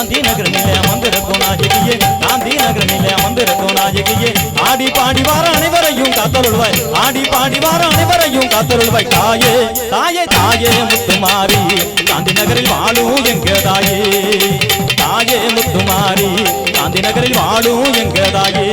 காந்தி நகர் நிலை அமர்ந்திருக்கும் நாயகியே காந்தி நகர் நிலை அமர்ந்திருக்கும் நாயகியே ஆடி பாடி வார அனைவரையும் காத்தருள்வாய் ஆடி பாடி வார அனைவரையும் காத்தருள்வாய் தாயே தாயே தாயே முத்துமாரி காந்தி நகரில் வாழும் எங்க தாயே தாயே முத்துமாரி காந்தி நகரில் வாழும் எங்க தாயே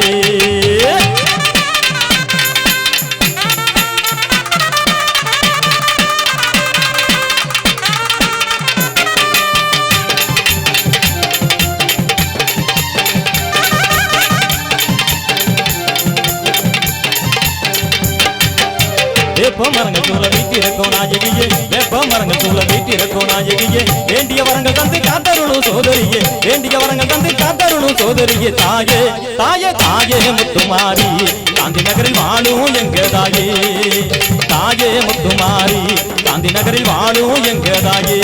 வேப்ப மரங்கள் சூழ வீட்டிருக்கும் நாயகியே வேப்ப மரங்கள் சூழ வீட்டிருக்கும் நாயகியே வேண்டிய வரங்கள் தந்து காத்தருளும் சோதரியே வேண்டிய வரங்கள் தந்து காத்தருளும் சோதரியே தாயே தாயே தாயே முத்துமாரி காந்தி நகரில் வாழும் எங்க தாயே தாயே முத்துமாரி காந்தி நகரில் வாழும் எங்க தாயே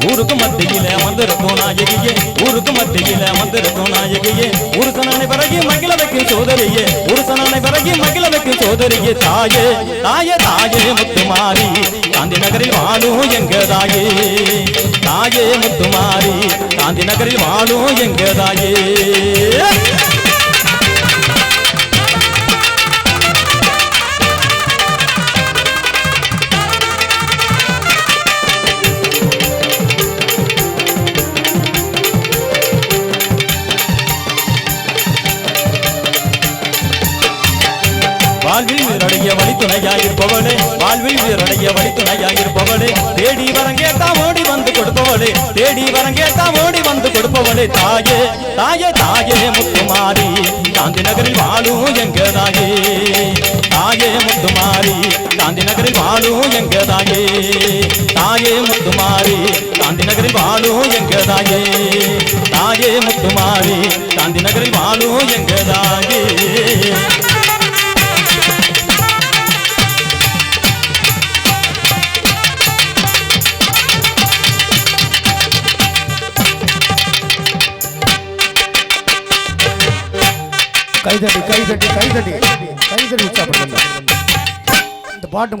ஊருக்கு மத்தியில வந்திருக்கும் நாயகியே ஊருக்கு மத்தியில வந்திருக்கும் நாயகியே உருசனானை பிறகு மகிழ வைக்கும் சோதரியே உருசனானை பிறகு மகிழ வைக்கும் சோதரியே தாயே தாயே தாயே முத்துமாரி காந்தி நகரில் வாழும் எங்க தாயே தாயே முத்துமாரி காந்தி நகரில் வாழும் எங்க தாயே வாழ்வில் வீரடைய வழித்துணையாயிருப்பவளே வாழ்வில் வீரடைய வழித்துணையாயிருப்பவளே தேடி வரங்கேட்டா ஓடி வந்து கொடுப்பவளே தேடி வரங்கேட்டா ஓடி வந்து கொடுப்பவளே தாயே தாயே தாயே முத்துமாரி காந்தி நகரில் வாழும் எங்க தாயே தாயே முத்துமாரி காந்தி நகரில் வாழும் எங்க தாயே தாயே முத்துமாரி காந்தி நகரில் வாழும் எங்க தாயே தாயே முத்துமாரி காந்தி நகரில் வாழும் எங்க தாயே கைதட்டி கைதட்டி கைதட்டி கைதட்டி உற்சாகப்படுங்க இந்த பாட்டு